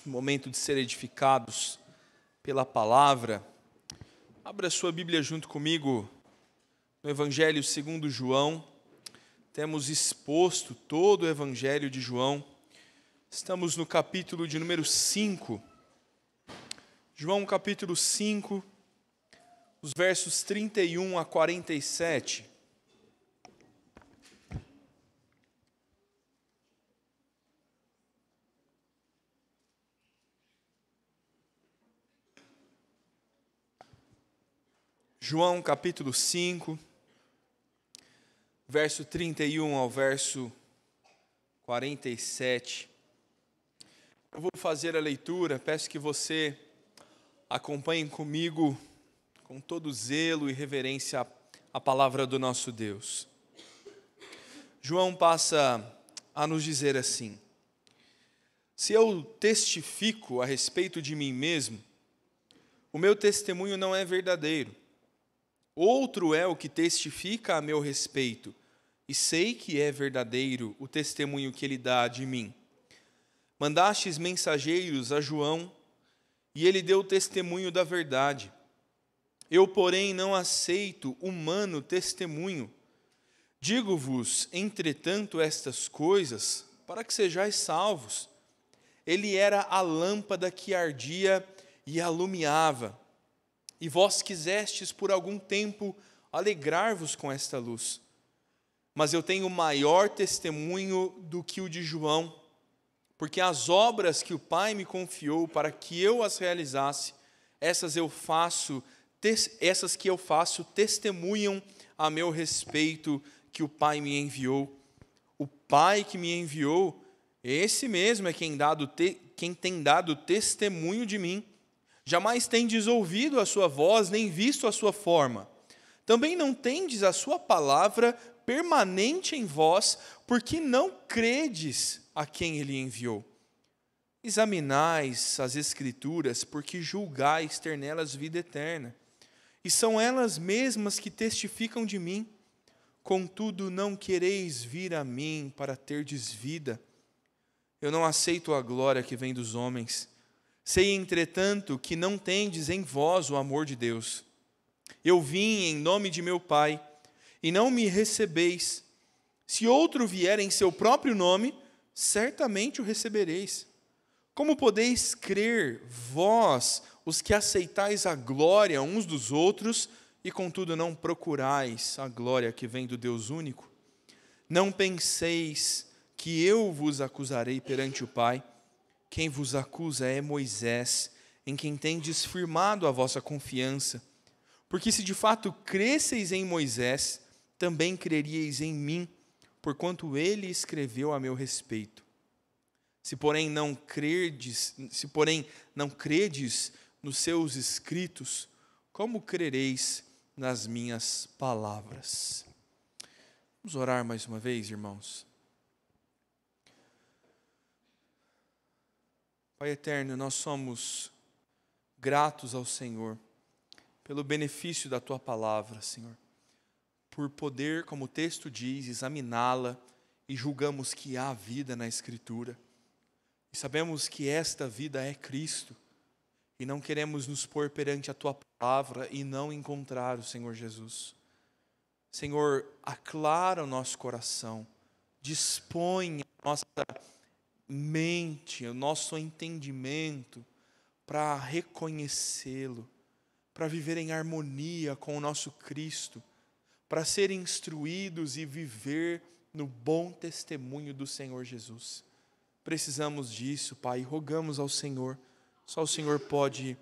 momento de ser edificados pela palavra. Abra sua Bíblia junto comigo no Evangelho segundo João. Temos exposto todo o Evangelho de João. Estamos no capítulo de número 5. João capítulo 5, os versos 31 a 47. João capítulo 5, verso 31 ao verso 47. Eu vou fazer a leitura, peço que você acompanhe comigo com todo zelo e reverência a palavra do nosso Deus. João passa a nos dizer assim: se eu testifico a respeito de mim mesmo, o meu testemunho não é verdadeiro. Outro é o que testifica a meu respeito, e sei que é verdadeiro o testemunho que ele dá de mim. Mandastes mensageiros a João, e ele deu testemunho da verdade. Eu, porém, não aceito humano testemunho. Digo-vos, entretanto, estas coisas, para que sejais salvos. Ele era a lâmpada que ardia e alumiava. E vós quisestes por algum tempo alegrar-vos com esta luz. Mas eu tenho maior testemunho do que o de João, porque as obras que o Pai me confiou para que eu as realizasse, essas que eu faço testemunham a meu respeito que o Pai me enviou. O Pai que me enviou, esse mesmo é quem tem dado testemunho de mim. Jamais tendes ouvido a sua voz, nem visto a sua forma. Também não tendes a sua palavra permanente em vós, porque não credes a quem ele enviou. Examinais as Escrituras, porque julgais ter nelas vida eterna. E são elas mesmas que testificam de mim. Contudo, não quereis vir a mim para terdes vida. Eu não aceito a glória que vem dos homens. Sei, entretanto, que não tendes em vós o amor de Deus. Eu vim em nome de meu Pai, e não me recebeis. Se outro vier em seu próprio nome, certamente o recebereis. Como podeis crer, vós, os que aceitais a glória uns dos outros, e contudo não procurais a glória que vem do Deus único? Não penseis que eu vos acusarei perante o Pai. Quem vos acusa é Moisés, em quem tendes firmado a vossa confiança. Porque se de fato cresseis em Moisés, também creríeis em mim, porquanto ele escreveu a meu respeito. Se porém não credes nos seus escritos, como crereis nas minhas palavras? Vamos orar mais uma vez, irmãos. Pai eterno, nós somos gratos ao Senhor pelo benefício da Tua palavra, Senhor, por poder, como o texto diz, examiná-la e julgamos que há vida na Escritura. E sabemos que esta vida é Cristo e não queremos nos pôr perante a Tua palavra e não encontrar o Senhor Jesus. Senhor, aclara o nosso coração, dispõe a nossa mente, o nosso entendimento para reconhecê-lo, para viver em harmonia com o nosso Cristo, para ser instruídos e viver no bom testemunho do Senhor Jesus. Precisamos disso, Pai, e rogamos ao Senhor. Só o Senhor pode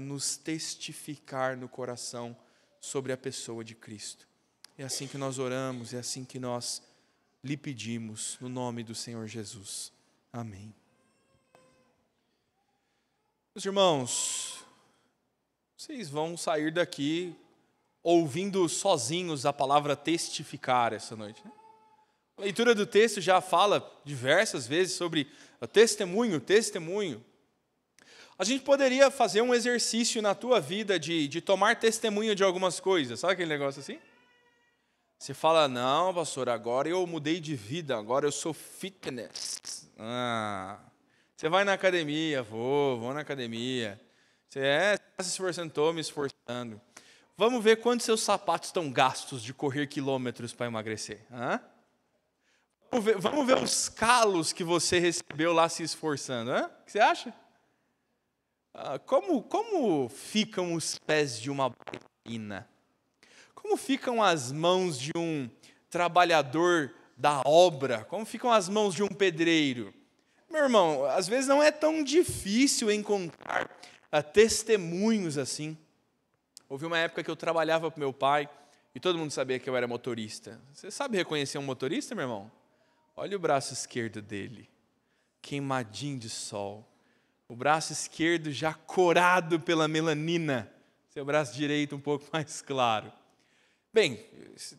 nos testificar no coração sobre a pessoa de Cristo. É assim que nós oramos, é assim que nós lhe pedimos, no nome do Senhor Jesus. Amém. Meus irmãos, vocês vão sair daqui ouvindo sozinhos a palavra testificar essa noite, né? A leitura do texto já fala diversas vezes sobre o testemunho. A gente poderia fazer um exercício na tua vida de tomar testemunho de algumas coisas. Sabe aquele negócio assim? Você fala, não, pastor, agora eu mudei de vida, agora eu sou fitness. Você vai na academia? Vou na academia. Você está se esforçando? Estou me esforçando. Vamos ver quantos seus sapatos estão gastos de correr quilômetros para emagrecer. Hã? Vamos ver os calos que você recebeu lá se esforçando. Hã? O que você acha? Como ficam os pés de uma bailarina? Como ficam as mãos de um trabalhador da obra? Como ficam as mãos de um pedreiro? Meu irmão, às vezes não é tão difícil encontrar testemunhos assim. Houve uma época que eu trabalhava para meu pai e todo mundo sabia que eu era motorista. Você sabe reconhecer um motorista, meu irmão? Olha o braço esquerdo dele, queimadinho de sol. O braço esquerdo já corado pela melanina. Seu braço direito um pouco mais claro. Bem,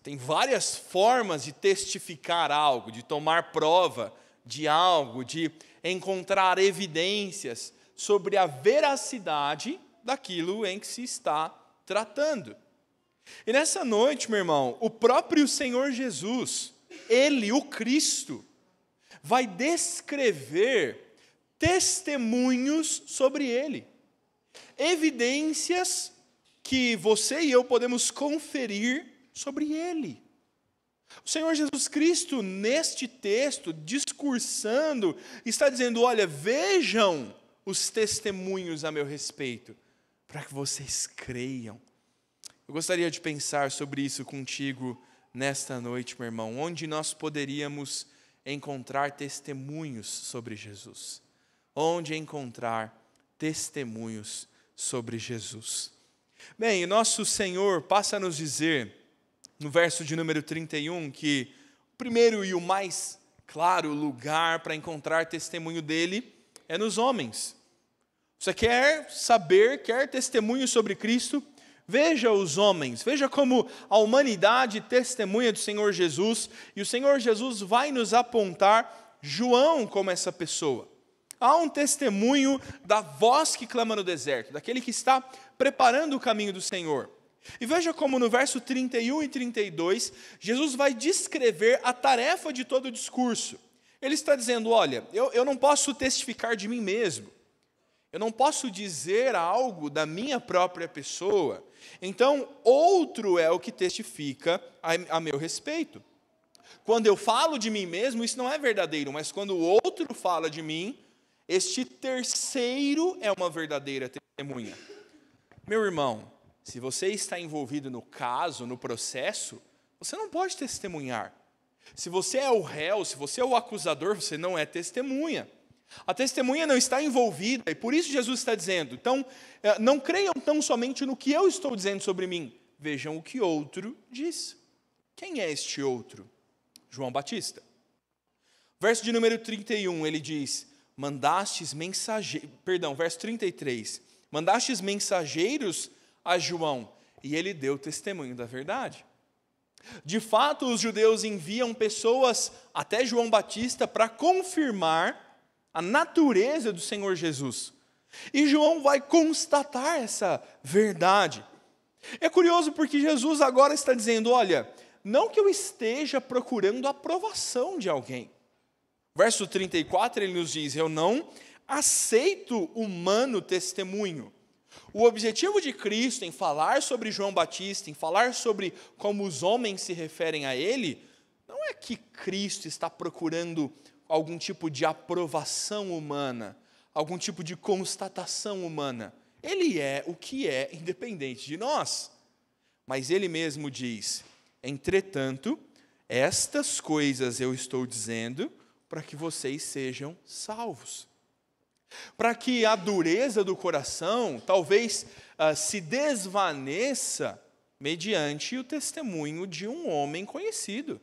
tem várias formas de testificar algo, de tomar prova de algo, de encontrar evidências sobre a veracidade daquilo em que se está tratando. E nessa noite, meu irmão, o próprio Senhor Jesus, Ele, o Cristo, vai descrever testemunhos sobre Ele. Evidências que você e eu podemos conferir sobre Ele. O Senhor Jesus Cristo, neste texto, discursando, está dizendo, olha, vejam os testemunhos a meu respeito, para que vocês creiam. Eu gostaria de pensar sobre isso contigo nesta noite, meu irmão, onde nós poderíamos encontrar testemunhos sobre Jesus. Onde encontrar testemunhos sobre Jesus. Bem, o nosso Senhor passa a nos dizer, no verso de número 31, que o primeiro e o mais claro lugar para encontrar testemunho dele é nos homens. Você quer saber, quer testemunho sobre Cristo? Veja os homens, veja como a humanidade testemunha do Senhor Jesus, e o Senhor Jesus vai nos apontar João como essa pessoa. Há um testemunho da voz que clama no deserto, daquele que está preparando o caminho do Senhor. E veja como no verso 31 e 32, Jesus vai descrever a tarefa de todo o discurso. Ele está dizendo, olha, eu não posso testificar de mim mesmo. Eu não posso dizer algo da minha própria pessoa. Então, outro é o que testifica a meu respeito. Quando eu falo de mim mesmo, isso não é verdadeiro, mas quando o outro fala de mim, este terceiro é uma verdadeira testemunha. Meu irmão, se você está envolvido no caso, no processo, você não pode testemunhar. Se você é o réu, se você é o acusador, você não é testemunha. A testemunha não está envolvida, e por isso Jesus está dizendo, então, não creiam tão somente no que eu estou dizendo sobre mim, vejam o que outro diz. Quem é este outro? João Batista. Verso de número 31, ele diz, verso 33, mandastes mensageiros a João, e ele deu testemunho da verdade. De fato, os judeus enviam pessoas até João Batista para confirmar a natureza do Senhor Jesus. E João vai constatar essa verdade. É curioso porque Jesus agora está dizendo, olha, não que eu esteja procurando a aprovação de alguém. Verso 34, ele nos diz, eu não aceito humano testemunho. O objetivo de Cristo em falar sobre João Batista, em falar sobre como os homens se referem a ele, não é que Cristo está procurando algum tipo de aprovação humana, algum tipo de constatação humana. Ele é o que é, independente de nós. Mas ele mesmo diz, entretanto, estas coisas eu estou dizendo para que vocês sejam salvos. Para que a dureza do coração talvez se desvaneça mediante o testemunho de um homem conhecido.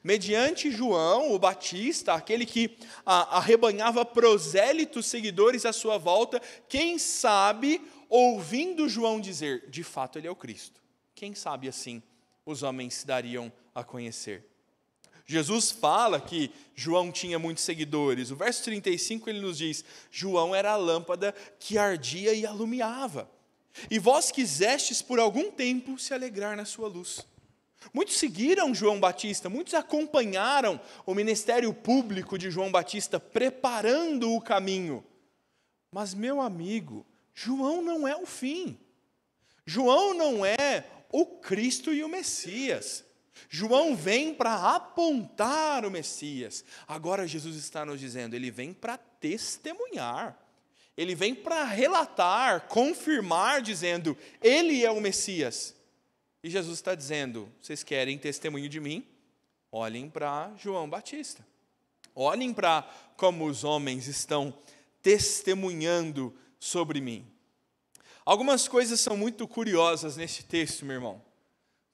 Mediante João, o Batista, aquele que arrebanhava prosélitos seguidores à sua volta, quem sabe, ouvindo João dizer, de fato ele é o Cristo. Quem sabe assim os homens se dariam a conhecer. Jesus fala que João tinha muitos seguidores. O verso 35 ele nos diz, João era a lâmpada que ardia e alumiava. E vós quisestes por algum tempo se alegrar na sua luz. Muitos seguiram João Batista, muitos acompanharam o ministério público de João Batista, preparando o caminho. Mas, meu amigo, João não é o fim. João não é o Cristo e o Messias. João vem para apontar o Messias. Agora Jesus está nos dizendo, ele vem para testemunhar. Ele vem para relatar, confirmar, dizendo, ele é o Messias. E Jesus está dizendo, vocês querem testemunho de mim? Olhem para João Batista. Olhem para como os homens estão testemunhando sobre mim. Algumas coisas são muito curiosas nesse texto, meu irmão.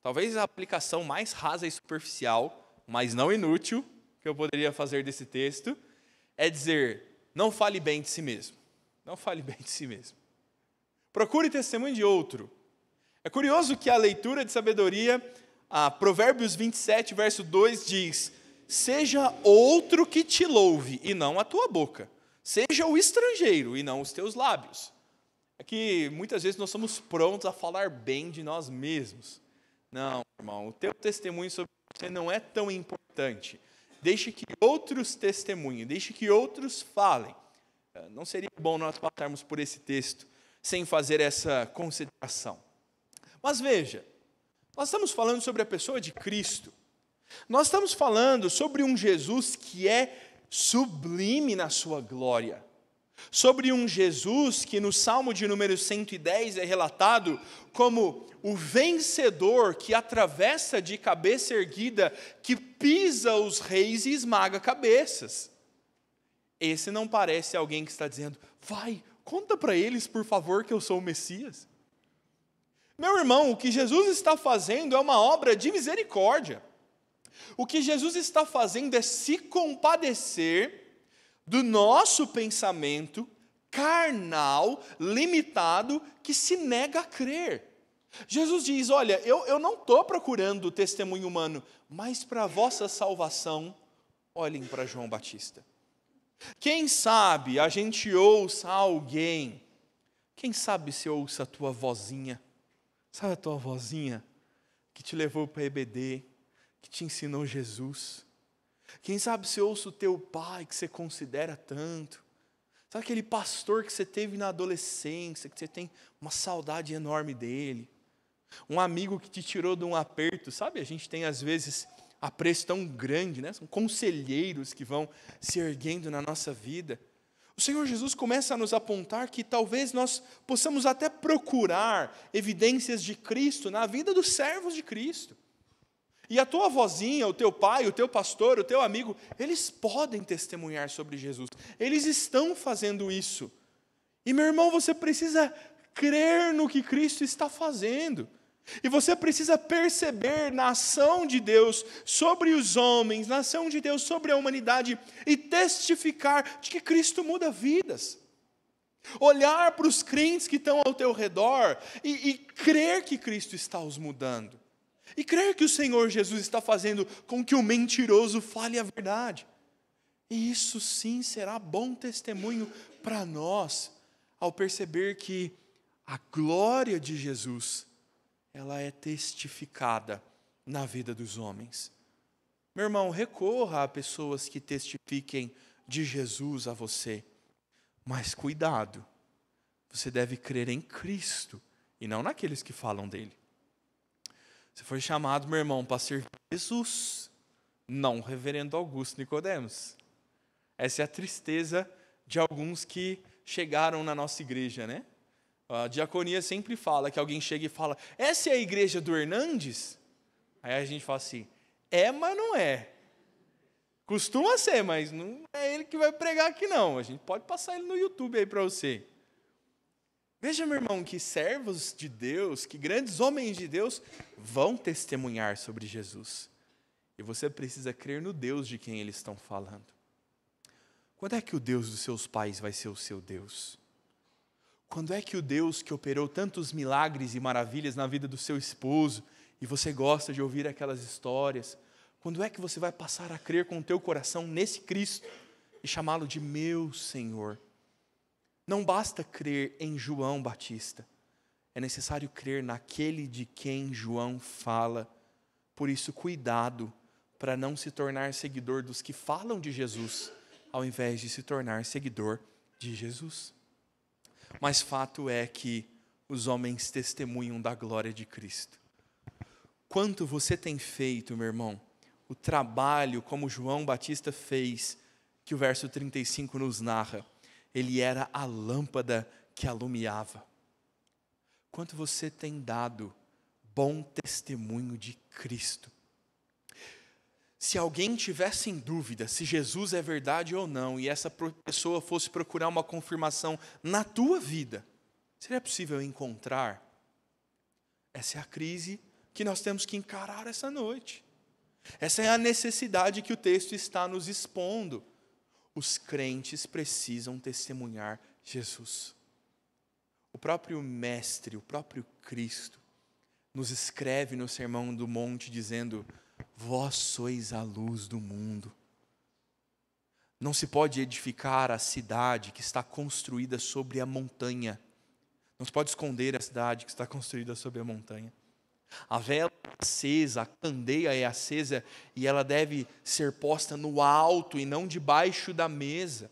Talvez a aplicação mais rasa e superficial, mas não inútil, que eu poderia fazer desse texto, é dizer, não fale bem de si mesmo. Não fale bem de si mesmo. Procure testemunho de outro. É curioso que a leitura de sabedoria, Provérbios 27, verso 2 diz, seja outro que te louve e não a tua boca. Seja o estrangeiro e não os teus lábios. É que muitas vezes nós somos prontos a falar bem de nós mesmos. Não, irmão, o teu testemunho sobre você não é tão importante. Deixe que outros testemunhem, deixe que outros falem. Não seria bom nós passarmos por esse texto sem fazer essa consideração. Mas veja, nós estamos falando sobre a pessoa de Cristo. Nós estamos falando sobre um Jesus que é sublime na sua glória. Sobre um Jesus que no Salmo de número 110 é relatado como o vencedor que atravessa de cabeça erguida, que pisa os reis e esmaga cabeças. Esse não parece alguém que está dizendo, vai, conta para eles por favor que eu sou o Messias. Meu irmão, o que Jesus está fazendo é uma obra de misericórdia. O que Jesus está fazendo é se compadecer do nosso pensamento carnal, limitado, que se nega a crer. Jesus diz, olha, eu não estou procurando o testemunho humano, mas para a vossa salvação, olhem para João Batista. Quem sabe a gente ouça alguém, quem sabe se ouça a tua vozinha, sabe a tua vozinha que te levou para a EBD, que te ensinou Jesus? Quem sabe se ouça o teu pai que você considera tanto? Sabe aquele pastor que você teve na adolescência, que você tem uma saudade enorme dele? Um amigo que te tirou de um aperto, sabe? A gente tem às vezes apreço tão grande, né? São conselheiros que vão se erguendo na nossa vida. O Senhor Jesus começa a nos apontar que talvez nós possamos até procurar evidências de Cristo na vida dos servos de Cristo. E a tua vozinha, o teu pai, o teu pastor, o teu amigo, eles podem testemunhar sobre Jesus. Eles estão fazendo isso. E, meu irmão, você precisa crer no que Cristo está fazendo. E você precisa perceber na ação de Deus sobre os homens, na ação de Deus sobre a humanidade, e testificar de que Cristo muda vidas. Olhar para os crentes que estão ao teu redor e crer que Cristo está os mudando. E crer que o Senhor Jesus está fazendo com que o mentiroso fale a verdade. E isso sim será bom testemunho para nós, ao perceber que a glória de Jesus, ela é testificada na vida dos homens. Meu irmão, recorra a pessoas que testifiquem de Jesus a você. Mas cuidado, você deve crer em Cristo e não naqueles que falam dele. Você foi chamado, meu irmão, para servir Jesus, não o reverendo Augusto Nicodemos. Essa é a tristeza de alguns que chegaram na nossa igreja, né? A diaconia sempre fala que alguém chega e fala, essa é a igreja do Hernandes? Aí a gente fala assim, mas não é. Costuma ser, mas não é ele que vai pregar aqui não. A gente pode passar ele no YouTube aí para você. Veja, meu irmão, que servos de Deus, que grandes homens de Deus vão testemunhar sobre Jesus. E você precisa crer no Deus de quem eles estão falando. Quando é que o Deus dos seus pais vai ser o seu Deus? Quando é que o Deus que operou tantos milagres e maravilhas na vida do seu esposo, e você gosta de ouvir aquelas histórias, quando é que você vai passar a crer com o teu coração nesse Cristo e chamá-lo de meu Senhor? Não basta crer em João Batista, é necessário crer naquele de quem João fala, Por isso, cuidado para não se tornar seguidor dos que falam de Jesus, ao invés de se tornar seguidor de Jesus. Mas fato é que os homens testemunham da glória de Cristo. Quanto você tem feito, meu irmão, o trabalho como João Batista fez, que o verso 35 nos narra, ele era a lâmpada que alumiava. Quanto você tem dado bom testemunho de Cristo. Se alguém tivesse em dúvida se Jesus é verdade ou não, e essa pessoa fosse procurar uma confirmação na tua vida, seria possível encontrar? Essa é a crise que nós temos que encarar essa noite. Essa é a necessidade que o texto está nos expondo. Os crentes precisam testemunhar Jesus. O próprio Mestre, o próprio Cristo, nos escreve no Sermão do Monte dizendo: vós sois a luz do mundo. Não se pode edificar a cidade que está construída sobre a montanha. Não se pode esconder a cidade que está construída sobre a montanha. A vela é acesa, a candeia é acesa e ela deve ser posta no alto e não debaixo da mesa.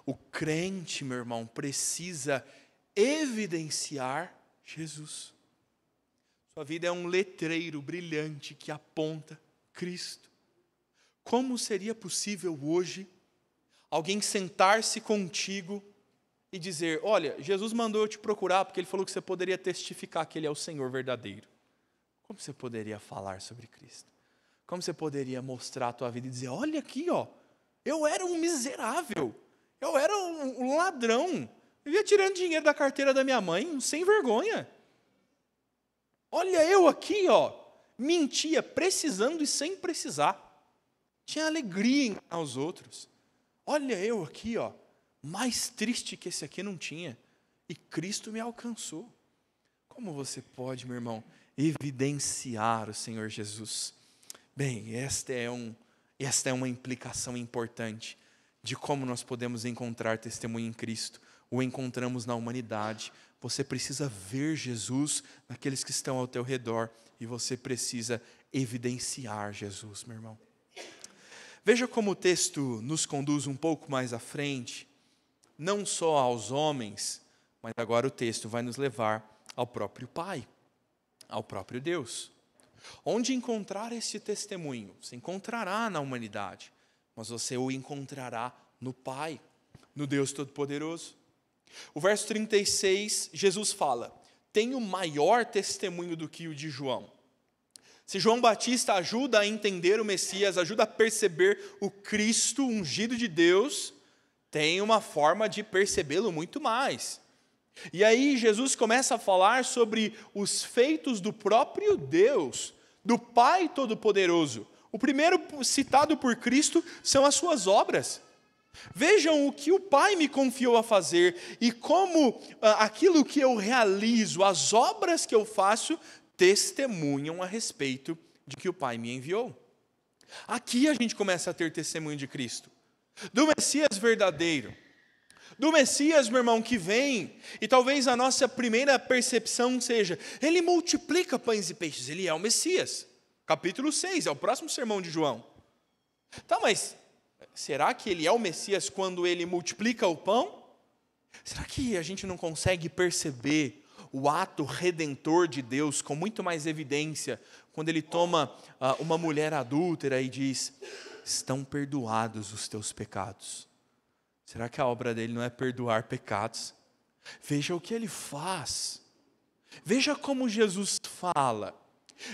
O crente, meu irmão, precisa evidenciar Jesus. Sua vida é um letreiro brilhante que aponta Cristo. Como seria possível hoje alguém sentar-se contigo e dizer: olha, Jesus mandou eu te procurar porque Ele falou que você poderia testificar que Ele é o Senhor verdadeiro? Como você poderia falar sobre Cristo? Como você poderia mostrar a tua vida e dizer: olha aqui, ó, eu era um miserável, eu era um ladrão, vivia tirando dinheiro da carteira da minha mãe, um sem vergonha. Olha eu aqui, ó, mentia precisando e sem precisar. Tinha alegria em enganar os outros. Olha eu aqui, ó, mais triste que esse aqui não tinha. E Cristo me alcançou. Como você pode, meu irmão, evidenciar o Senhor Jesus? Bem, esta é uma implicação importante de como nós podemos encontrar testemunho em Cristo. O encontramos na humanidade. Você precisa ver Jesus naqueles que estão ao teu redor e você precisa evidenciar Jesus, meu irmão. Veja como o texto nos conduz um pouco mais à frente, não só aos homens, mas agora o texto vai nos levar ao próprio Pai, ao próprio Deus. Onde encontrar esse testemunho? Você encontrará na humanidade, mas você o encontrará no Pai, no Deus Todo-Poderoso. O verso 36, Jesus fala: tenho maior testemunho do que o de João. Se João Batista ajuda a entender o Messias, ajuda a perceber o Cristo ungido de Deus, tem uma forma de percebê-lo muito mais. E aí Jesus começa a falar sobre os feitos do próprio Deus, do Pai Todo-Poderoso. O primeiro citado por Cristo são as suas obras. Vejam o que o Pai me confiou a fazer e como aquilo que eu realizo, as obras que eu faço, testemunham a respeito de que o Pai me enviou. Aqui a gente começa a ter testemunho de Cristo, do Messias verdadeiro, do Messias, meu irmão, que vem, e talvez a nossa primeira percepção seja: ele multiplica pães e peixes, ele é o Messias. Capítulo 6, é o próximo sermão de João. Tá, mas será que ele é o Messias quando ele multiplica o pão? Será que a gente não consegue perceber o ato redentor de Deus com muito mais evidência quando ele toma uma mulher adúltera e diz: estão perdoados os teus pecados? Será que a obra dele não é perdoar pecados? Veja o que ele faz. Veja como Jesus fala.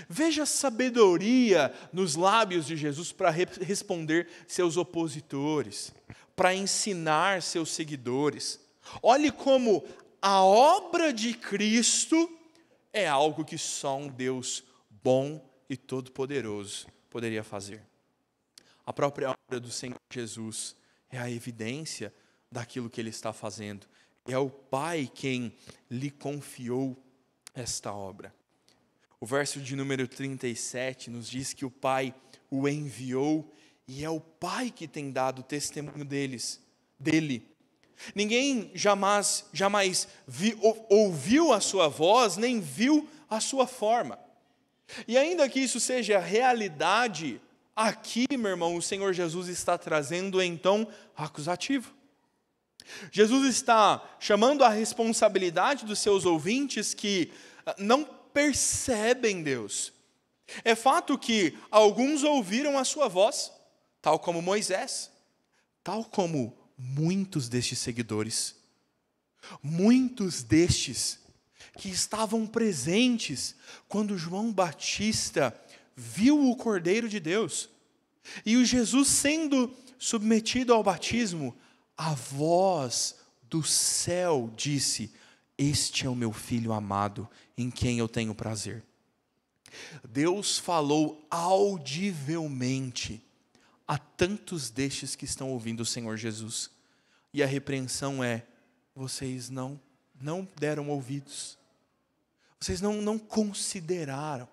Veja a sabedoria nos lábios de Jesus para responder seus opositores, para ensinar seus seguidores. Olhe como a obra de Cristo é algo que só um Deus bom e todo-poderoso poderia fazer. A própria obra do Senhor Jesus é a evidência daquilo que Ele está fazendo. É o Pai quem lhe confiou esta obra. O verso de número 37 nos diz que o Pai o enviou e é o Pai que tem dado testemunho dele. Ninguém jamais ouviu a sua voz, nem viu a sua forma. E ainda que isso seja realidade, aqui, meu irmão, o Senhor Jesus está trazendo em tom acusativo. Jesus está chamando a responsabilidade dos seus ouvintes que não percebem Deus. É fato que alguns ouviram a sua voz, tal como Moisés, tal como muitos destes seguidores. Muitos destes que estavam presentes quando João Batista viu o Cordeiro de Deus. E o Jesus sendo submetido ao batismo, a voz do céu disse: este é o meu filho amado, em quem eu tenho prazer. Deus falou audivelmente a tantos destes que estão ouvindo o Senhor Jesus. E a repreensão é: vocês não deram ouvidos. Vocês não consideraram.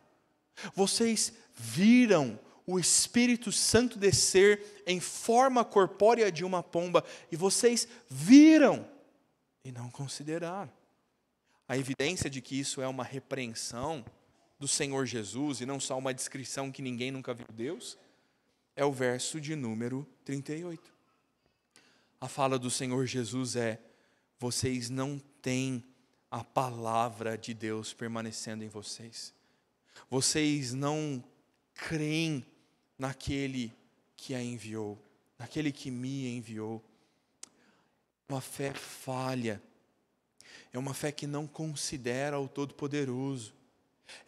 Vocês viram o Espírito Santo descer em forma corpórea de uma pomba, e vocês viram e não consideraram. A evidência de que isso é uma repreensão do Senhor Jesus, e não só uma descrição que ninguém nunca viu Deus, é o verso de número 38. A fala do Senhor Jesus é: vocês não têm a palavra de Deus permanecendo em vocês. Vocês não creem naquele que a enviou, naquele que me enviou. Uma fé falha, é uma fé que não considera o Todo-Poderoso,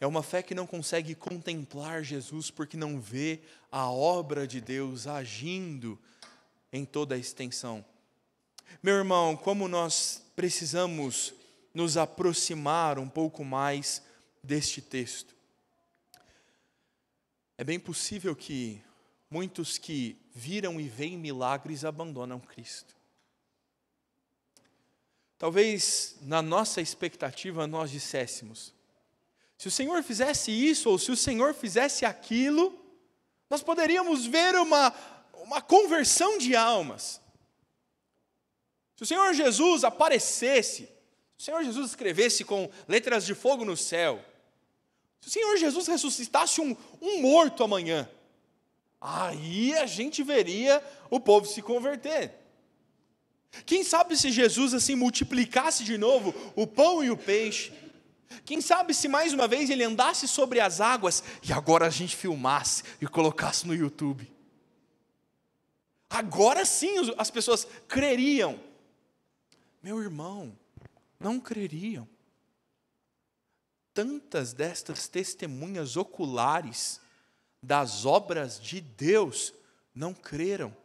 é uma fé que não consegue contemplar Jesus porque não vê a obra de Deus agindo em toda a extensão. Meu irmão, como nós precisamos nos aproximar um pouco mais deste texto. É bem possível que muitos que viram e veem milagres abandonam Cristo. Talvez na nossa expectativa nós disséssemos: se o Senhor fizesse isso ou se o Senhor fizesse aquilo, nós poderíamos ver uma conversão de almas. Se o Senhor Jesus aparecesse, se o Senhor Jesus escrevesse com letras de fogo no céu, se o Senhor Jesus ressuscitasse um morto amanhã, aí a gente veria o povo se converter. Quem sabe se Jesus assim multiplicasse de novo o pão e o peixe? Quem sabe se mais uma vez ele andasse sobre as águas e agora a gente filmasse e colocasse no YouTube? Agora sim as pessoas creriam. Meu irmão, não creriam. Tantas destas testemunhas oculares das obras de Deus não creram,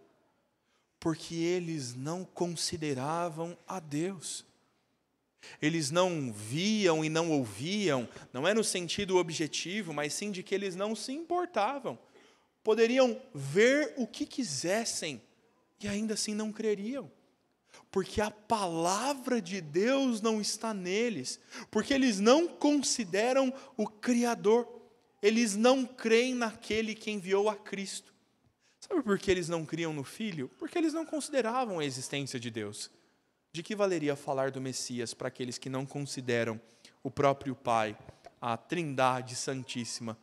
porque eles não consideravam a Deus. Eles não viam e não ouviam, não é no sentido objetivo, mas sim de que eles não se importavam. Poderiam ver o que quisessem e ainda assim não creriam. Porque a palavra de Deus não está neles, porque eles não consideram o Criador, eles não creem naquele que enviou a Cristo. Sabe por que eles não criam no Filho? Porque eles não consideravam a existência de Deus. De que valeria falar do Messias para aqueles que não consideram o próprio Pai, a Trindade Santíssima?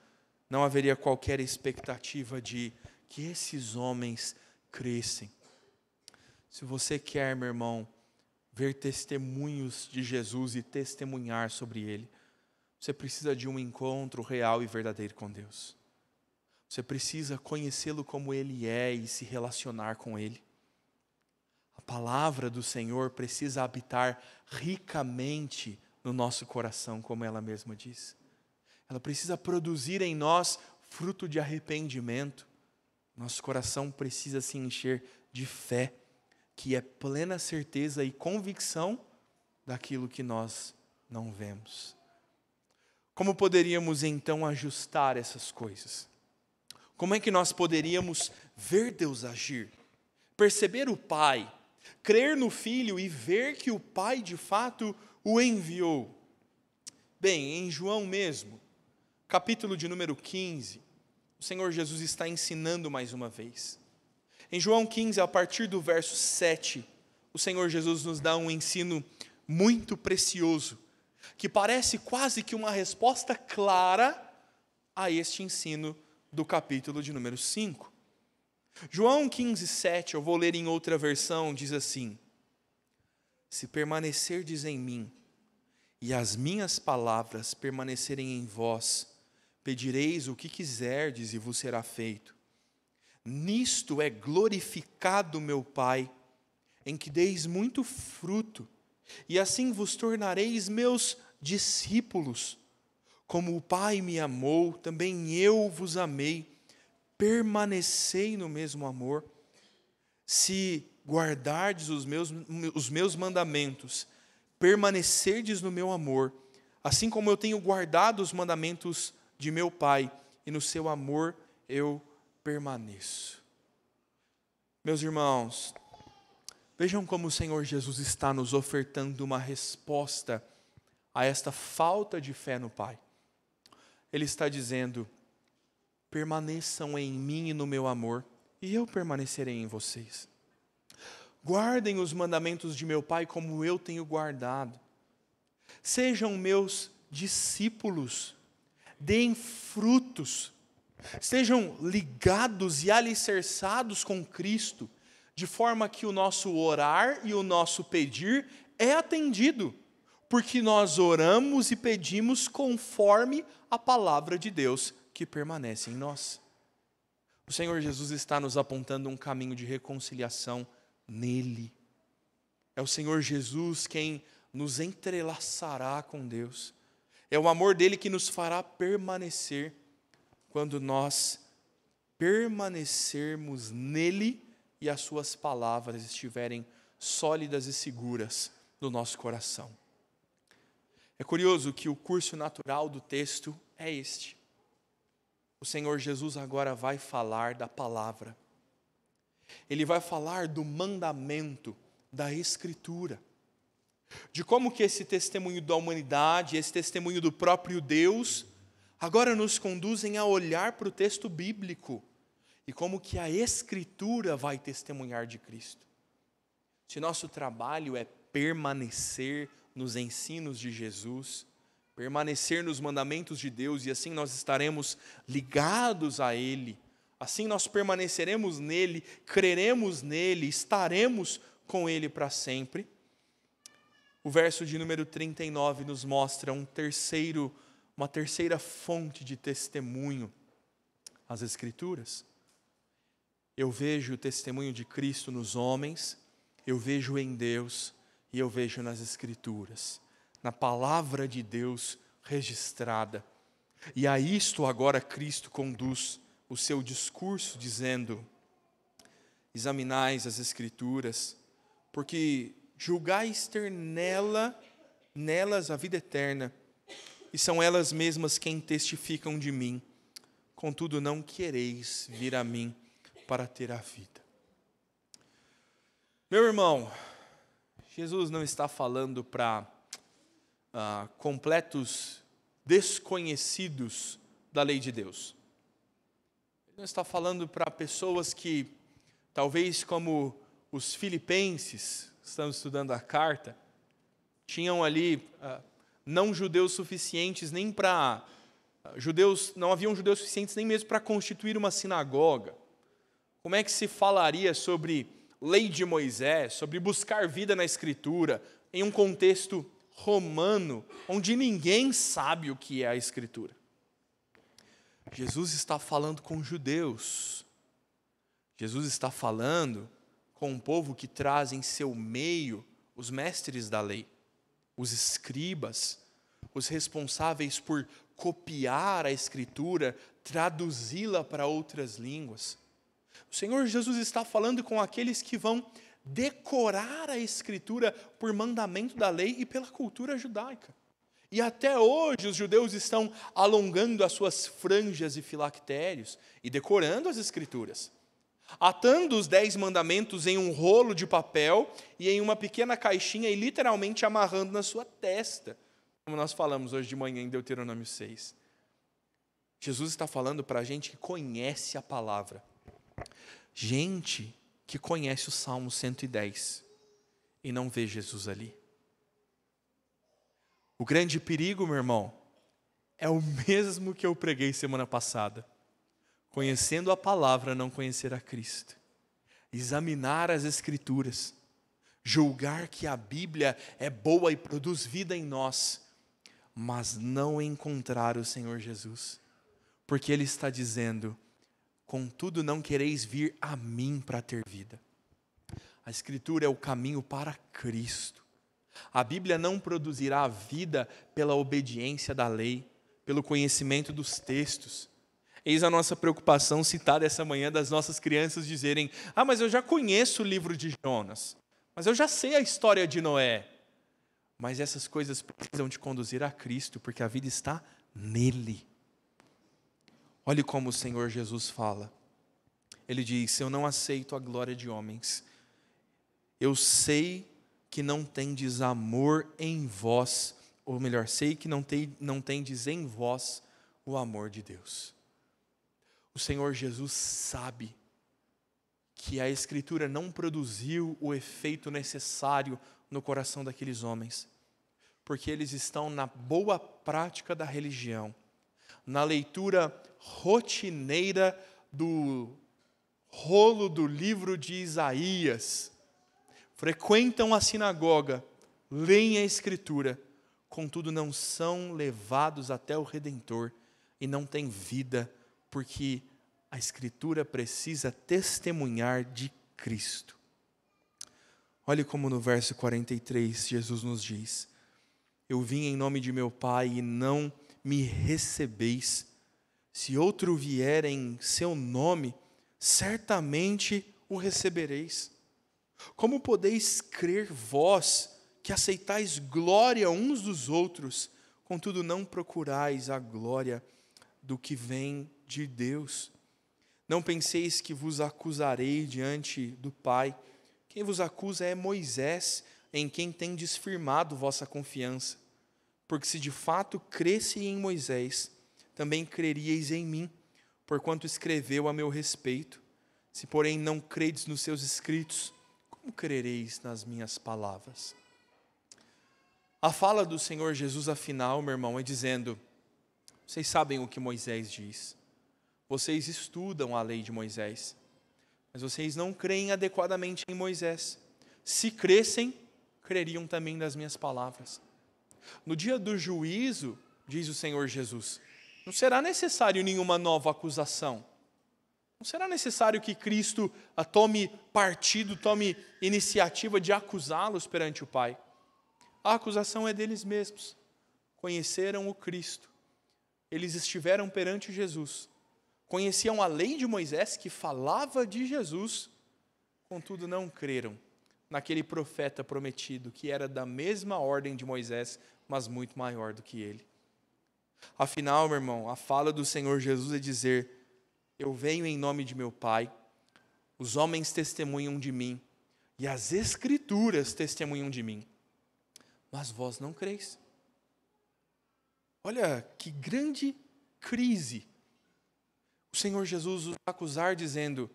Não haveria qualquer expectativa de que esses homens crescem. Se você quer, meu irmão, ver testemunhos de Jesus e testemunhar sobre Ele, você precisa de um encontro real e verdadeiro com Deus. Você precisa conhecê-lo como Ele é e se relacionar com Ele. A palavra do Senhor precisa habitar ricamente no nosso coração, como ela mesma diz. Ela precisa produzir em nós fruto de arrependimento. Nosso coração precisa se encher de fé, que é plena certeza e convicção daquilo que nós não vemos. Como poderíamos então ajustar essas coisas? Como é que nós poderíamos ver Deus agir? Perceber o Pai, crer no Filho e ver que o Pai de fato o enviou? Bem, em João mesmo, capítulo de número 15, o Senhor Jesus está ensinando mais uma vez. Em João 15, a partir do verso 7, o Senhor Jesus nos dá um ensino muito precioso, que parece quase que uma resposta clara a este ensino do capítulo de número 5. João 15:7, eu vou ler em outra versão, diz assim: se permanecerdes em mim, e as minhas palavras permanecerem em vós, pedireis o que quiserdes e vos será feito. Nisto é glorificado meu Pai, em que deis muito fruto, e assim vos tornareis meus discípulos. Como o Pai me amou, também eu vos amei. Permanecei no mesmo amor. Se guardardes os meus mandamentos, permanecerdes no meu amor, assim como eu tenho guardado os mandamentos de meu Pai, e no seu amor eu permaneço. Meus irmãos, vejam como o Senhor Jesus está nos ofertando uma resposta a esta falta de fé no Pai. Ele está dizendo: permaneçam em mim e no meu amor, e eu permanecerei em vocês. Guardem os mandamentos de meu Pai como eu tenho guardado. Sejam meus discípulos, deem frutos, sejam ligados e alicerçados com Cristo, de forma que o nosso orar e o nosso pedir é atendido, porque nós oramos e pedimos conforme a palavra de Deus que permanece em nós. O Senhor Jesus está nos apontando um caminho de reconciliação nele. É o Senhor Jesus quem nos entrelaçará com Deus. É o amor dele que nos fará permanecer quando nós permanecermos nele e as suas palavras estiverem sólidas e seguras no nosso coração. É curioso que o curso natural do texto é este. O Senhor Jesus agora vai falar da palavra. Ele vai falar do mandamento da Escritura, de como que esse testemunho da humanidade, esse testemunho do próprio Deus, agora nos conduzem a olhar para o texto bíblico e como que a Escritura vai testemunhar de Cristo. Se nosso trabalho é permanecer nos ensinos de Jesus, permanecer nos mandamentos de Deus, e assim nós estaremos ligados a Ele, assim nós permaneceremos nele, creremos nele, estaremos com ele para sempre. O verso de número 39 nos mostra uma terceira fonte de testemunho, as Escrituras. Eu vejo o testemunho de Cristo nos homens, eu vejo em Deus e eu vejo nas Escrituras, na palavra de Deus registrada. E a isto agora Cristo conduz o seu discurso dizendo: examinais as Escrituras, porque julgais ter nelas a vida eterna, e são elas mesmas quem testificam de mim. Contudo, não quereis vir a mim para ter a vida. Meu irmão, Jesus não está falando para completos desconhecidos da lei de Deus. Ele não está falando para pessoas que, talvez como os filipenses, estamos estudando a carta, tinham ali não judeus suficientes nem para judeus, não haviam judeus suficientes nem mesmo para constituir uma sinagoga. Como é que se falaria sobre lei de Moisés, sobre buscar vida na Escritura, em um contexto romano, onde ninguém sabe o que é a Escritura? Jesus está falando com judeus. Jesus está falando com um povo que traz em seu meio os mestres da lei, os escribas, os responsáveis por copiar a Escritura, traduzi-la para outras línguas. O Senhor Jesus está falando com aqueles que vão decorar a Escritura por mandamento da lei e pela cultura judaica. E até hoje os judeus estão alongando as suas franjas e filactérios e decorando as Escrituras, atando os 10 mandamentos em um rolo de papel e em uma pequena caixinha e literalmente amarrando na sua testa, como nós falamos hoje de manhã em Deuteronômio 6. Jesus está falando para a gente que conhece a palavra, gente que conhece o Salmo 110 e não vê Jesus ali. O grande perigo, meu irmão, é o mesmo que eu preguei semana passada. Conhecendo a palavra, não conhecer a Cristo. Examinar as Escrituras. Julgar que a Bíblia é boa e produz vida em nós, mas não encontrar o Senhor Jesus. Porque Ele está dizendo: contudo não quereis vir a mim para ter vida. A Escritura é o caminho para Cristo. A Bíblia não produzirá vida pela obediência da lei, pelo conhecimento dos textos. Eis a nossa preocupação citada essa manhã das nossas crianças dizerem: mas eu já conheço o livro de Jonas, mas eu já sei a história de Noé. Mas essas coisas precisam te conduzir a Cristo, porque a vida está nele. Olhe como o Senhor Jesus fala. Ele diz: eu não aceito a glória de homens. Eu sei que não tendes amor em vós, ou melhor, sei que não tendes em vós o amor de Deus. O Senhor Jesus sabe que a Escritura não produziu o efeito necessário no coração daqueles homens, porque eles estão na boa prática da religião, na leitura rotineira do rolo do livro de Isaías, frequentam a sinagoga, leem a Escritura, contudo não são levados até o Redentor e não têm vida, porque a Escritura precisa testemunhar de Cristo. Olhe como no verso 43 Jesus nos diz: eu vim em nome de meu Pai e não me recebeis. Se outro vier em seu nome, certamente o recebereis. Como podeis crer vós que aceitais glória uns dos outros, contudo não procurais a glória do que vem de Deus? Não penseis que vos acusarei diante do Pai. Quem vos acusa é Moisés, em quem tendes firmado vossa confiança. Porque se de fato cresse em Moisés, também creríeis em mim, porquanto escreveu a meu respeito. Se, porém, não credes nos seus escritos, como crereis nas minhas palavras? A fala do Senhor Jesus, afinal, meu irmão, é dizendo: vocês sabem o que Moisés diz. Vocês estudam a lei de Moisés, mas vocês não creem adequadamente em Moisés. Se crescem, creriam também nas minhas palavras. No dia do juízo, diz o Senhor Jesus, não será necessário nenhuma nova acusação. Não será necessário que Cristo tome partido, tome iniciativa de acusá-los perante o Pai. A acusação é deles mesmos. Conheceram o Cristo. Eles estiveram perante Jesus. Conheciam a lei de Moisés que falava de Jesus, contudo não creram naquele profeta prometido, que era da mesma ordem de Moisés, mas muito maior do que ele. Afinal, meu irmão, a fala do Senhor Jesus é dizer: eu venho em nome de meu Pai, os homens testemunham de mim, e as Escrituras testemunham de mim, mas vós não creis. Olha que grande crise. O Senhor Jesus os acusar dizendo: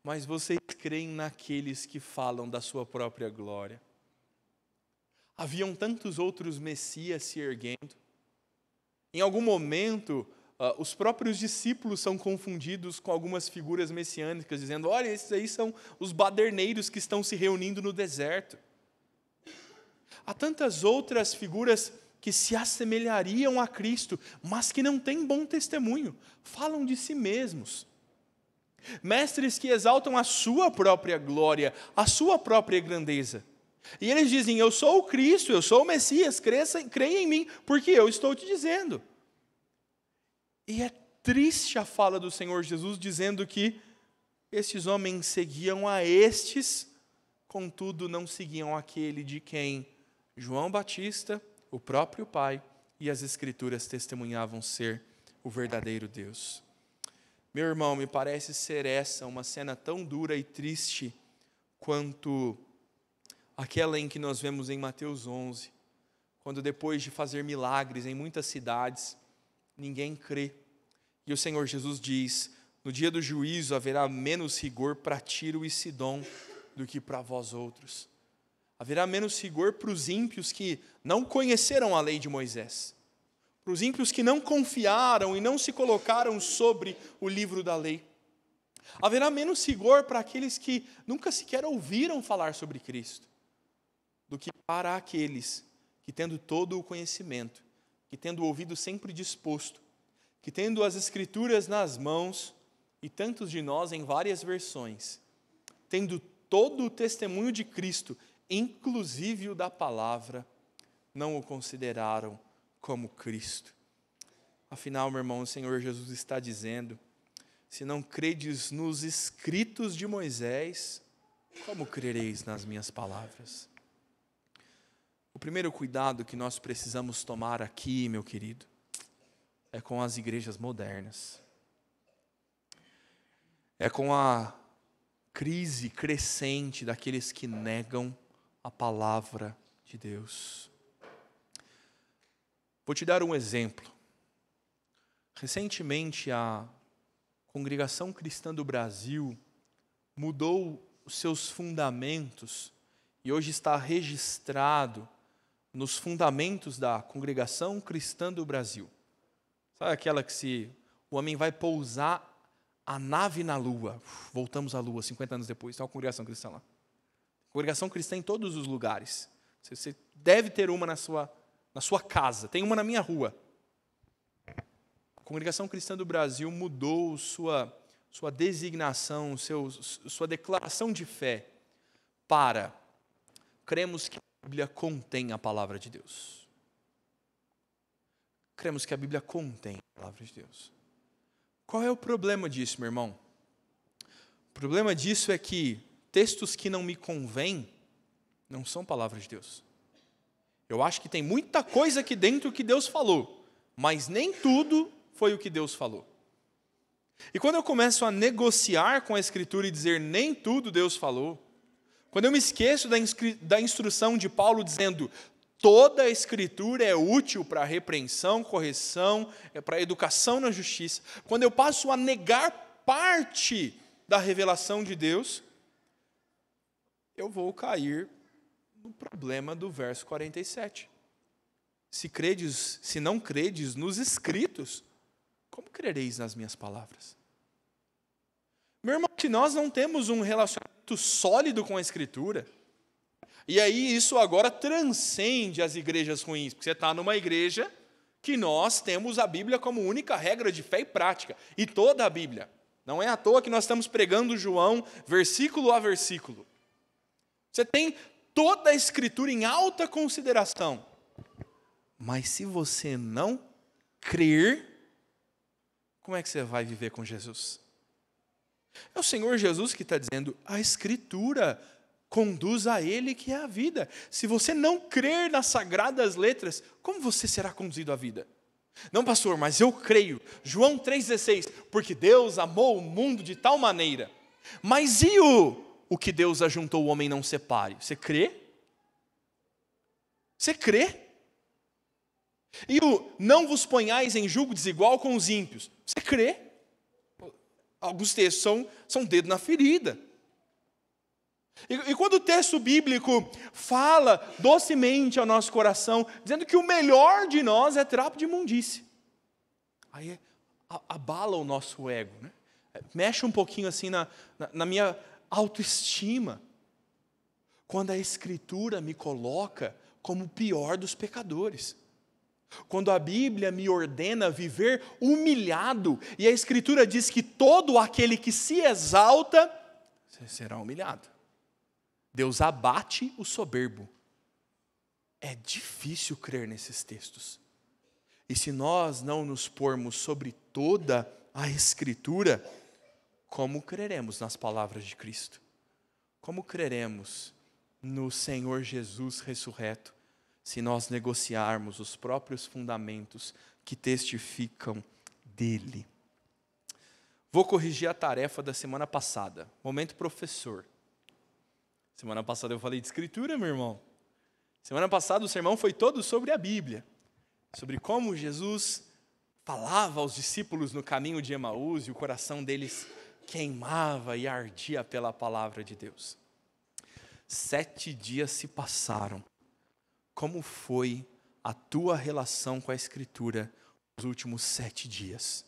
mas vocês creem naqueles que falam da sua própria glória. Haviam tantos outros Messias se erguendo. Em algum momento, os próprios discípulos são confundidos com algumas figuras messiânicas, dizendo: olha, esses aí são os baderneiros que estão se reunindo no deserto. Há tantas outras figuras que se assemelhariam a Cristo, mas que não têm bom testemunho, falam de si mesmos. Mestres que exaltam a sua própria glória, a sua própria grandeza. E eles dizem: eu sou o Cristo, eu sou o Messias, creia em mim, porque eu estou te dizendo. E é triste a fala do Senhor Jesus, dizendo que estes homens seguiam a estes, contudo não seguiam aquele de quem João Batista, o próprio Pai e as Escrituras testemunhavam ser o verdadeiro Deus. Meu irmão, me parece ser essa uma cena tão dura e triste quanto aquela em que nós vemos em Mateus 11, quando depois de fazer milagres em muitas cidades, ninguém crê. E o Senhor Jesus diz: no dia do juízo haverá menos rigor para Tiro e Sidom do que para vós outros. Haverá menos rigor para os ímpios que não conheceram a lei de Moisés. para os ímpios que não confiaram e não se colocaram sobre o livro da lei. Haverá menos rigor para aqueles que nunca sequer ouviram falar sobre Cristo, do que para aqueles que, tendo todo o conhecimento, que tendo o ouvido sempre disposto, que tendo as Escrituras nas mãos, e tantos de nós em várias versões, tendo todo o testemunho de Cristo, inclusive o da palavra, não o consideraram como Cristo. Afinal, meu irmão, o Senhor Jesus está dizendo: se não credes nos escritos de Moisés, como crereis nas minhas palavras? O primeiro cuidado que nós precisamos tomar aqui, meu querido, é com as igrejas modernas. É com a crise crescente daqueles que negam a palavra de Deus. Vou te dar um exemplo. Recentemente, a Congregação Cristã do Brasil mudou os seus fundamentos e hoje está registrado nos fundamentos da Congregação Cristã do Brasil. Sabe aquela que se o homem vai pousar a nave na Lua, voltamos à Lua 50 anos depois, tem uma congregação cristã lá. Congregação cristã em todos os lugares. Você deve ter uma na sua casa, tem uma na minha rua. A Congregação Cristã do Brasil mudou sua designação, sua declaração de fé para: cremos que a Bíblia contém a palavra de Deus. Cremos que a Bíblia contém a palavra de Deus. Qual é o problema disso, meu irmão? O problema disso é que textos que não me convêm não são palavras de Deus. Eu acho que tem muita coisa aqui dentro que Deus falou, mas nem tudo foi o que Deus falou. E quando eu começo a negociar com a Escritura e dizer nem tudo Deus falou, quando eu me esqueço da instrução de Paulo dizendo toda a Escritura é útil para a repreensão, correção, para a educação na justiça, quando eu passo a negar parte da revelação de Deus, eu vou cair no problema do verso 47. Se não credes nos escritos, como crereis nas minhas palavras? Meu irmão, se nós não temos um relacionamento sólido com a Escritura, e aí isso agora transcende as igrejas ruins, porque você está numa igreja que nós temos a Bíblia como única regra de fé e prática, e toda a Bíblia. Não é à toa que nós estamos pregando João versículo a versículo. Você tem toda a Escritura em alta consideração, mas se você não crer, como é que você vai viver com Jesus? É o Senhor Jesus que está dizendo: a Escritura conduz a Ele que é a vida. Se você não crer nas sagradas letras, como você será conduzido à vida? Não, pastor, mas eu creio. João 3,16, porque Deus amou o mundo de tal maneira. Mas e o que Deus ajuntou o homem não separe? Você crê? Você crê? E o não vos ponhais em julgo desigual com os ímpios? Você crê? Alguns textos são dedo na ferida. E quando o texto bíblico fala docemente ao nosso coração, dizendo que o melhor de nós é trapo de imundície, aí abala o nosso ego, né? Mexe um pouquinho assim na minha autoestima, quando a Escritura me coloca como o pior dos pecadores. Quando a Bíblia me ordena viver humilhado, e a Escritura diz que todo aquele que se exalta será humilhado. Deus abate o soberbo. É difícil crer nesses textos. E se nós não nos pormos sobre toda a Escritura, como creremos nas palavras de Cristo? Como creremos no Senhor Jesus ressurreto, se nós negociarmos os próprios fundamentos que testificam dele? Vou corrigir a tarefa da semana passada. Momento professor. Semana passada eu falei de Escritura, meu irmão. Semana passada o sermão foi todo sobre a Bíblia. Sobre como Jesus falava aos discípulos no caminho de Emaús e o coração deles queimava e ardia pela palavra de Deus. 7 dias se passaram. Como foi a tua relação com a Escritura nos últimos 7 dias.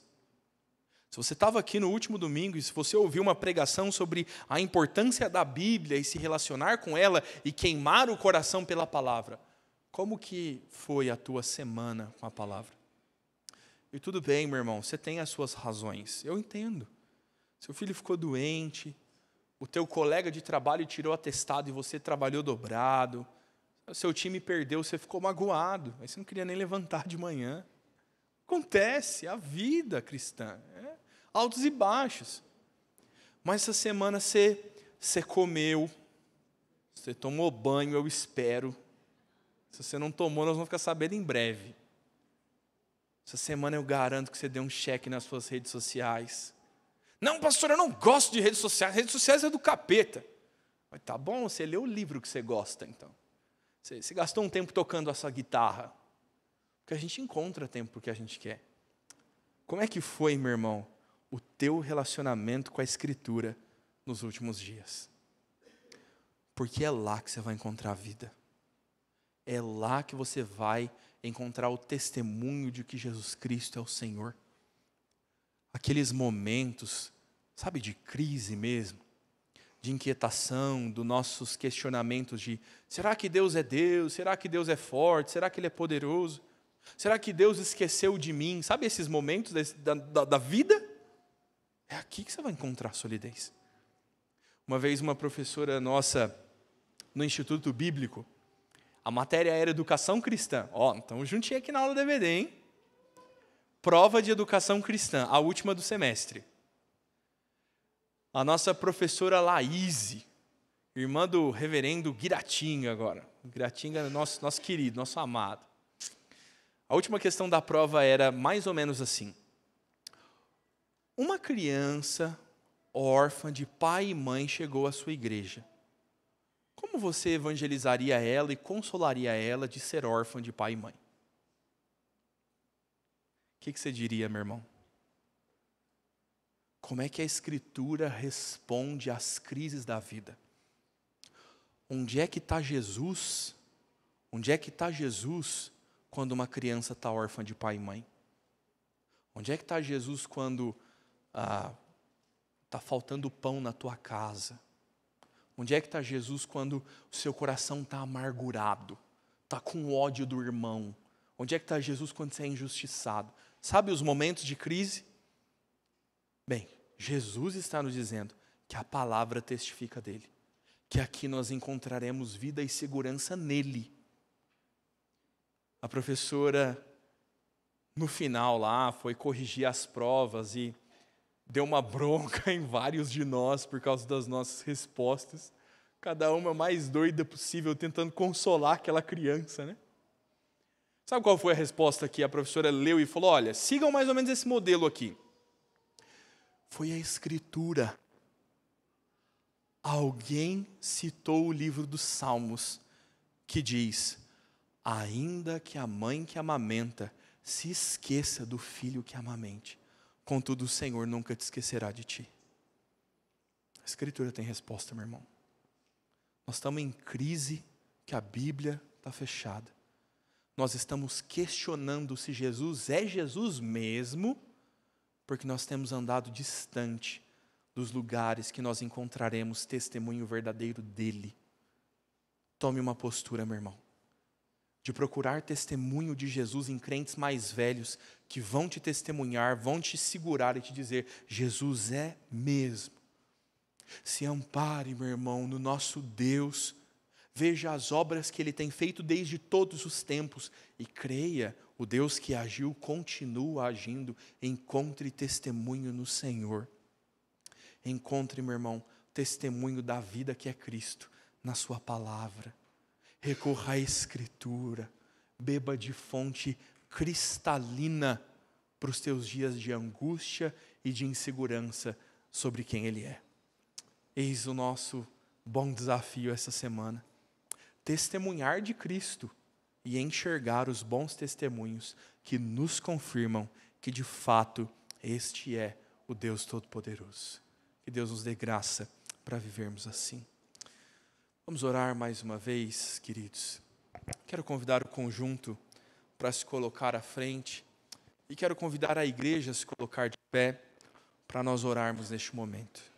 Se você estava aqui no último domingo e se você ouviu uma pregação sobre a importância da Bíblia e se relacionar com ela e queimar o coração pela palavra, como que foi a tua semana com a palavra? E tudo bem, meu irmão, você tem as suas razões, eu entendo. Seu filho ficou doente, o teu colega de trabalho tirou atestado e você trabalhou dobrado, o seu time perdeu, você ficou magoado, aí você não queria nem levantar de manhã. Acontece, a vida cristã, altos e baixos. Mas essa semana você comeu, você tomou banho, eu espero. Se você não tomou, nós vamos ficar sabendo em breve. Essa semana eu garanto que você deu um check nas suas redes sociais. Não, pastor, eu não gosto de redes sociais. Redes sociais é do capeta. Mas tá bom, você leu o livro que você gosta, então. Você gastou um tempo tocando a sua guitarra. Porque a gente encontra tempo para o que a gente quer. Como é que foi, meu irmão, o teu relacionamento com a Escritura nos últimos dias? Porque é lá que você vai encontrar a vida. É lá que você vai encontrar o testemunho de que Jesus Cristo é o Senhor. Aqueles momentos, sabe, de crise mesmo, de inquietação, dos nossos questionamentos de será que Deus é Deus? Será que Deus é forte? Será que Ele é poderoso? Será que Deus esqueceu de mim? Sabe esses momentos da vida? É aqui que você vai encontrar solidez. Uma vez uma professora nossa no Instituto Bíblico, a matéria era Educação Cristã. Então juntinho aqui na aula DVD, hein? Prova de Educação Cristã, a última do semestre. A nossa professora Laíse, irmã do reverendo Guiratinga agora. Guiratinga é nosso querido, nosso amado. A última questão da prova era mais ou menos assim. Uma criança órfã de pai e mãe chegou à sua igreja. Como você evangelizaria ela e consolaria ela de ser órfã de pai e mãe? O que você diria, meu irmão? Como é que a Escritura responde às crises da vida? Onde é que está Jesus? Onde é que está Jesus quando uma criança está órfã de pai e mãe? Onde é que está Jesus quando está faltando pão na tua casa? Onde é que está Jesus quando o seu coração está amargurado, está com ódio do irmão? Onde é que está Jesus quando você é injustiçado? Sabe os momentos de crise? Bem, Jesus está nos dizendo que a palavra testifica dele, que aqui nós encontraremos vida e segurança nele. A professora, no final lá, foi corrigir as provas e deu uma bronca em vários de nós por causa das nossas respostas. Cada uma mais doida possível, tentando consolar aquela criança, né? Sabe qual foi a resposta que a professora leu e falou? Olha, sigam mais ou menos esse modelo aqui. Foi a Escritura. Alguém citou o livro dos Salmos, que diz: ainda que a mãe que amamenta se esqueça do filho que amamente, contudo o Senhor nunca te esquecerá de ti. A Escritura tem resposta, meu irmão. Nós estamos em crise que a Bíblia está fechada. Nós estamos questionando se Jesus é Jesus mesmo, porque nós temos andado distante dos lugares que nós encontraremos testemunho verdadeiro dele. Tome uma postura, meu irmão, de procurar testemunho de Jesus em crentes mais velhos, que vão te testemunhar, vão te segurar e te dizer, Jesus é mesmo. Se ampare, meu irmão, no nosso Deus. Veja as obras que Ele tem feito desde todos os tempos e creia, o Deus que agiu continua agindo. Encontre testemunho no Senhor. Encontre, meu irmão, testemunho da vida que é Cristo na sua palavra. Recorra à Escritura, beba de fonte cristalina para os teus dias de angústia e de insegurança sobre quem Ele é. Eis o nosso bom desafio essa semana. Testemunhar de Cristo e enxergar os bons testemunhos que nos confirmam que de fato este é o Deus Todo-Poderoso. Que Deus nos dê graça para vivermos assim. Vamos orar mais uma vez, queridos. Quero convidar o conjunto para se colocar à frente. E quero convidar a igreja a se colocar de pé para nós orarmos neste momento.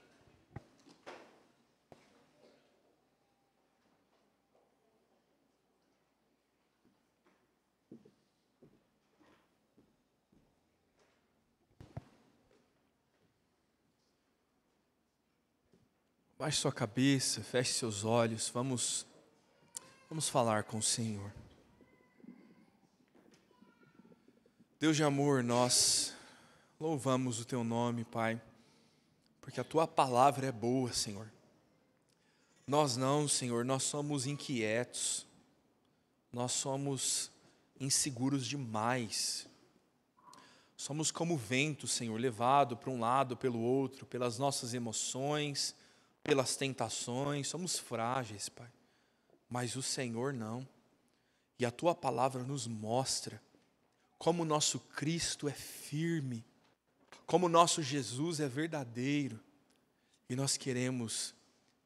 Baixe sua cabeça, feche seus olhos, vamos falar com o Senhor. Deus de amor, nós louvamos o Teu nome, Pai, porque a Tua palavra é boa, Senhor. Nós não, Senhor, nós somos inquietos, nós somos inseguros demais. Somos como o vento, Senhor, levado para um lado, pelo outro, pelas nossas emoções, pelas tentações, somos frágeis, Pai, mas o Senhor não. E a Tua palavra nos mostra como o nosso Cristo é firme, como o nosso Jesus é verdadeiro, e nós queremos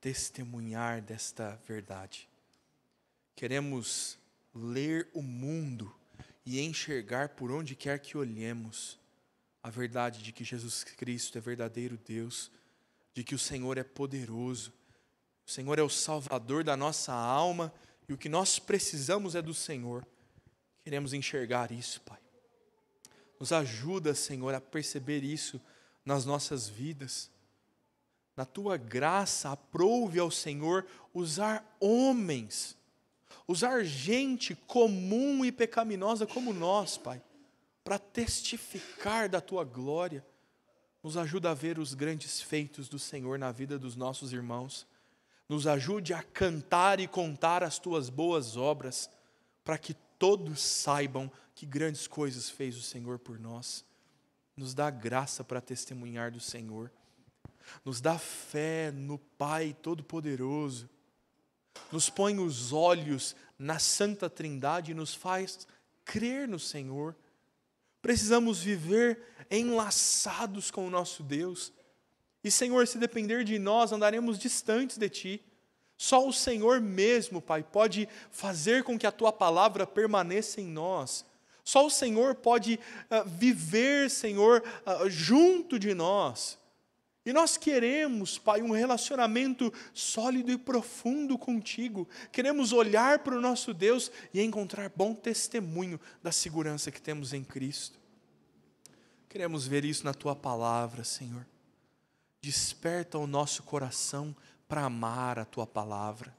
testemunhar desta verdade. Queremos ler o mundo e enxergar por onde quer que olhemos a verdade de que Jesus Cristo é verdadeiro Deus, de que o Senhor é poderoso, o Senhor é o Salvador da nossa alma, e o que nós precisamos é do Senhor. Queremos enxergar isso, Pai. Nos ajuda, Senhor, a perceber isso nas nossas vidas. Na Tua graça, aprove ao Senhor usar homens, usar gente comum e pecaminosa como nós, Pai, para testificar da Tua glória. Nos ajuda a ver os grandes feitos do Senhor na vida dos nossos irmãos. Nos ajude a cantar e contar as Tuas boas obras, para que todos saibam que grandes coisas fez o Senhor por nós. Nos dá graça para testemunhar do Senhor. Nos dá fé no Pai Todo-Poderoso. Nos põe os olhos na Santa Trindade e nos faz crer no Senhor. Precisamos viver enlaçados com o nosso Deus. E, Senhor, se depender de nós, andaremos distantes de Ti. Só o Senhor mesmo, Pai, pode fazer com que a Tua palavra permaneça em nós. Só o Senhor pode viver, Senhor, junto de nós. E nós queremos, Pai, um relacionamento sólido e profundo contigo. Queremos olhar para o nosso Deus e encontrar bom testemunho da segurança que temos em Cristo. Queremos ver isso na Tua palavra, Senhor. Desperta o nosso coração para amar a Tua palavra.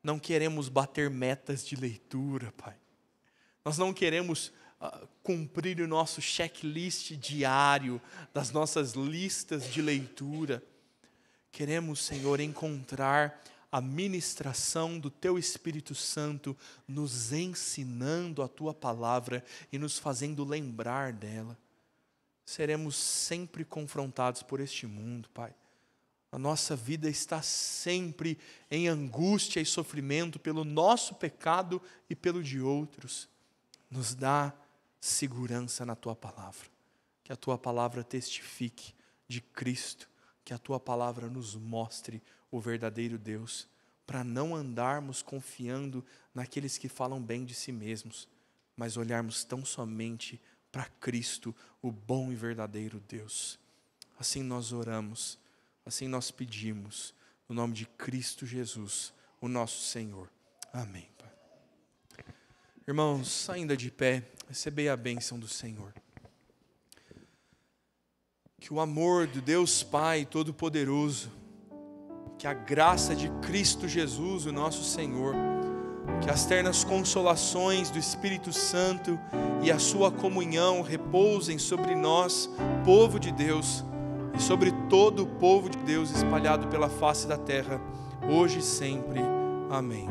Não queremos bater metas de leitura, Pai. Nós não queremos cumprir o nosso checklist diário das nossas listas de leitura. Queremos, Senhor, encontrar a ministração do Teu Espírito Santo nos ensinando a Tua palavra e nos fazendo lembrar dela. Seremos sempre confrontados por este mundo, Pai. A nossa vida está sempre em angústia e sofrimento pelo nosso pecado e pelo de outros. Nos dá segurança na Tua palavra. Que a Tua palavra testifique de Cristo. Que a Tua palavra nos mostre o verdadeiro Deus. Para não andarmos confiando naqueles que falam bem de si mesmos, mas olharmos tão somente para Cristo, o bom e verdadeiro Deus. Assim nós oramos, assim nós pedimos, no nome de Cristo Jesus, o nosso Senhor. Amém. Pai. Irmãos, ainda de pé, recebei a bênção do Senhor. Que o amor do Deus Pai Todo-Poderoso, que a graça de Cristo Jesus, o nosso Senhor, que as ternas consolações do Espírito Santo e a sua comunhão repousem sobre nós, povo de Deus, e sobre todo o povo de Deus espalhado pela face da terra, hoje e sempre. Amém.